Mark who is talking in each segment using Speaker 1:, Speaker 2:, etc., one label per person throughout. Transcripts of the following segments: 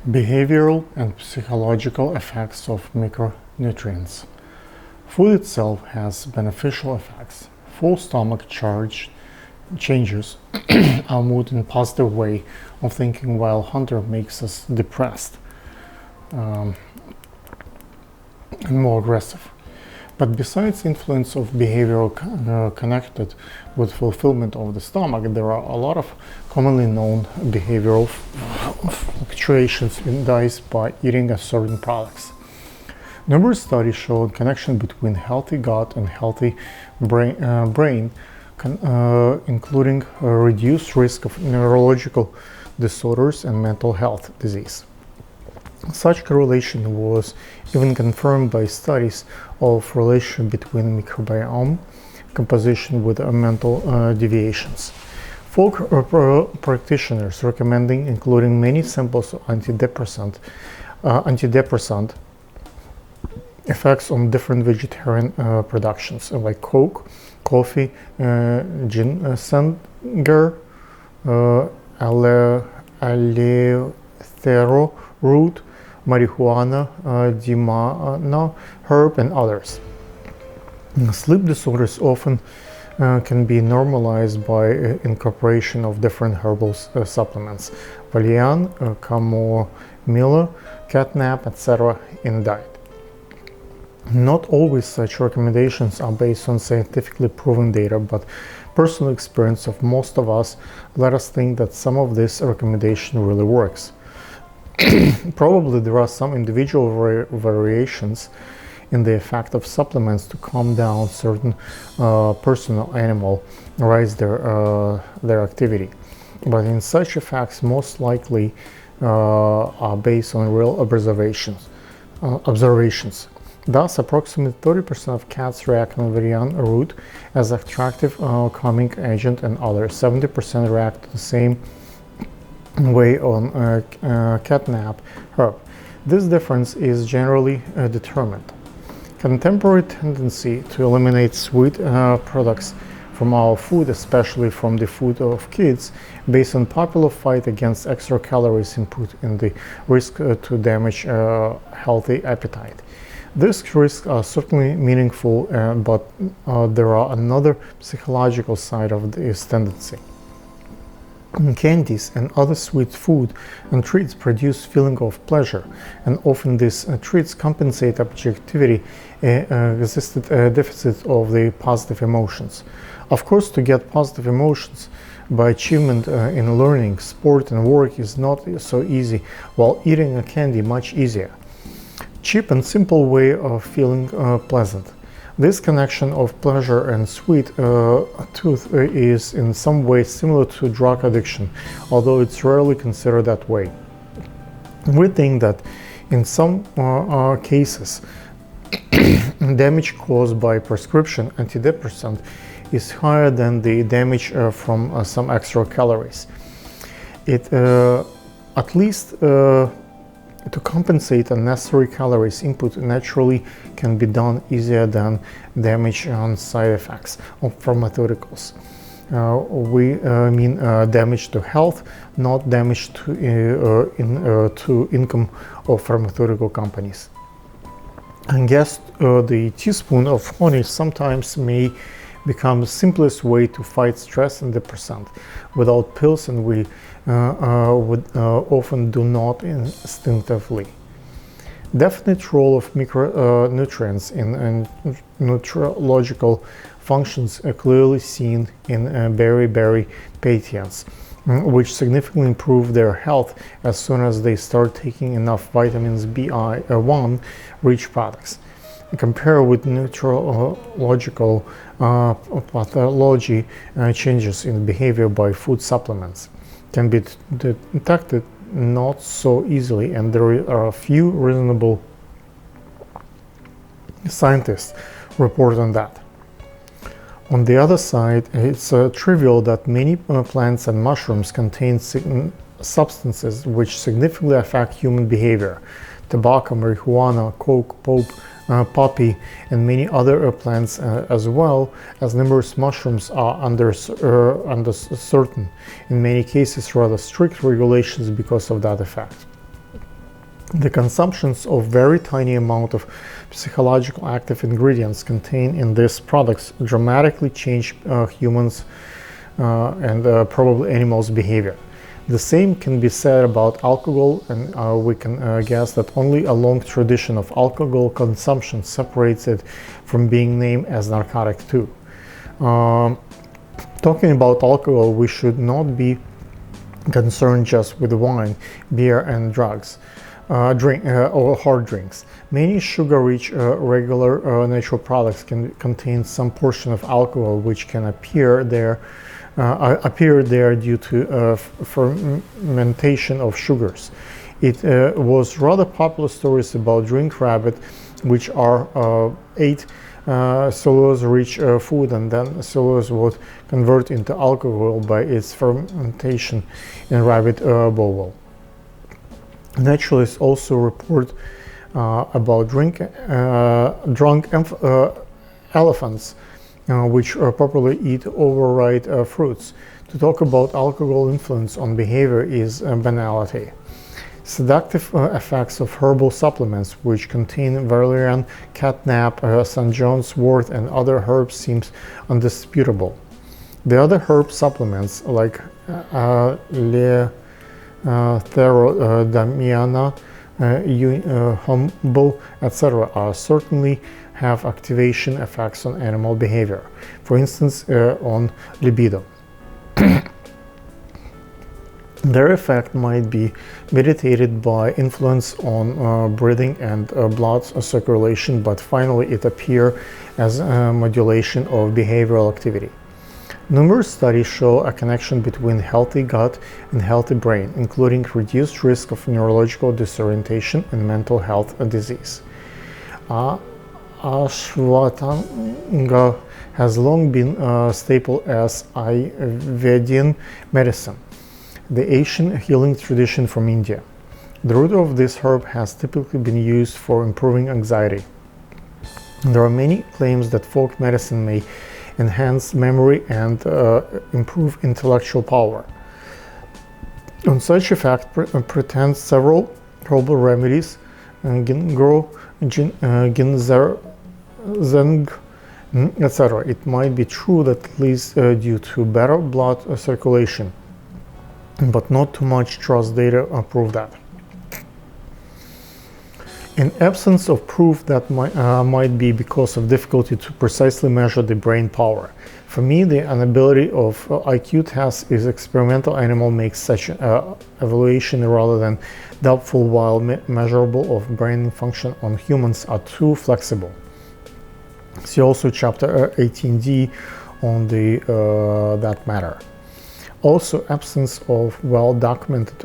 Speaker 1: Behavioral and psychological effects of micronutrients. Food itself has beneficial effects. Full stomach changes our mood in a positive way of thinking, while hunger makes us depressed and more aggressive. But besides influence of behavioral connected with fulfillment of the stomach, there are a lot of commonly known behavioral fluctuations induced by eating certain products. Numerous studies showed connection between healthy gut and healthy brain, including a reduced risk of neurological disorders and mental health disease. Such correlation was even confirmed by studies of relation between microbiome composition with mental deviations. Folk practitioners recommending including many samples of antidepressant effects on different vegetarian productions like Coke, coffee, ginger, aloe root, marijuana, dimana herb, and others. Sleep disorders often can be normalized by incorporation of different herbal supplements, valerian, chamomile, catnap, etc. in diet. Not always such recommendations are based on scientifically proven data, but personal experience of most of us let us think that some of this recommendation really works. Probably there are some individual variations in the effect of supplements to calm down certain person or animal, rise their activity. But in such effects, most likely are based on real observations. Thus, approximately 30% of cats react on valerian root as attractive calming agent, and others 70% react the same way on catnap herb. This difference is generally determined. Contemporary tendency to eliminate sweet products from our food, especially from the food of kids, based on popular fight against extra calories input and the risk to damage healthy appetite. These risks are certainly meaningful, but there are another psychological side of this tendency. Candies and other sweet food and treats produce feeling of pleasure, and often these treats compensate objectivity resisted deficit of the positive emotions. Of course, to get positive emotions by achievement in learning, sport, and work is not so easy, while eating a candy much easier. Cheap and simple way of feeling pleasant. This connection of pleasure and sweet tooth is in some ways similar to drug addiction, although it's rarely considered that way. We think that in some cases, damage caused by prescription antidepressant is higher than the damage from some extra calories. It at least to compensate unnecessary calories input naturally can be done easier than damage on side effects of pharmaceuticals. We mean damage to health, not damage to income of pharmaceutical companies. And guess the teaspoon of honey sometimes may become the simplest way to fight stress and depression without pills, and we would often do not instinctively. Definite role of micronutrients in nutrological functions are clearly seen in berry patients, which significantly improve their health as soon as they start taking enough vitamins B1 rich products. Compare with nutrological pathology changes in behavior by food supplements can be detected not so easily, and there are a few reasonable scientists report on that. On the other side, it's trivial that many plants and mushrooms contain substances which significantly affect human behavior. Tobacco, marijuana, coke, poppy, and many other plants, as well as numerous mushrooms, are under certain, in many cases rather strict regulations because of that effect. The consumptions of very tiny amount of psychological active ingredients contained in these products dramatically change humans and probably animals' behavior. The same can be said about alcohol, and we can guess that only a long tradition of alcohol consumption separates it from being named as narcotic too. Talking about alcohol, we should not be concerned just with wine, beer, and drugs. Or hard drinks. Many sugar-rich regular natural products can contain some portion of alcohol, which can appear there due to fermentation of sugars. It was rather popular stories about drink rabbit, which ate cellulose-rich food, and then cellulose would convert into alcohol by its fermentation in rabbit bowel. Naturalists also report about drunk elephants, which properly eat overripe fruits. To talk about alcohol influence on behavior is a banality. Seductive effects of herbal supplements, which contain valerian, catnap, St. John's wort, and other herbs, seems undisputable. The other herb supplements, like Therodamiana, humble, etc., certainly have activation effects on animal behavior, for instance, on libido. Their effect might be mediated by influence on breathing and blood circulation, but finally it appears as a modulation of behavioral activity. Numerous studies show a connection between healthy gut and healthy brain, including reduced risk of neurological disorientation and mental health disease. Ashwatthanga has long been a staple as Ayurvedic medicine, the ancient healing tradition from India. The root of this herb has typically been used for improving anxiety. There are many claims that folk medicine may enhance memory and improve intellectual power. On such effect pretend several herbal remedies, ginkgo, ginseng, etc. It might be true that it leads due to better blood circulation, but not too much trust data prove that. In absence of proof, that might be because of difficulty to precisely measure the brain power. For me, the inability of IQ tests is experimental animal makes such evaluation rather than doubtful, while measurable of brain function on humans are too flexible. See also chapter 18d on that matter. Also, absence of well-documented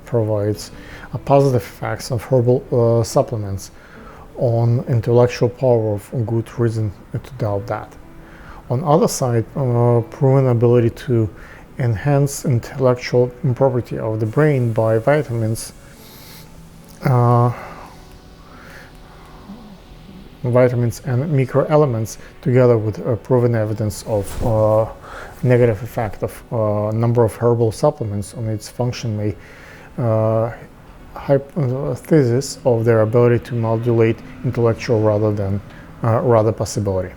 Speaker 1: provides a positive effects of herbal supplements on intellectual power of good reason to doubt that. On other side, proven ability to enhance intellectual property of the brain by vitamins and microelements, together with proven evidence of negative effect of a number of herbal supplements on its function, may hypothesis of their ability to modulate intellectual rather possibility.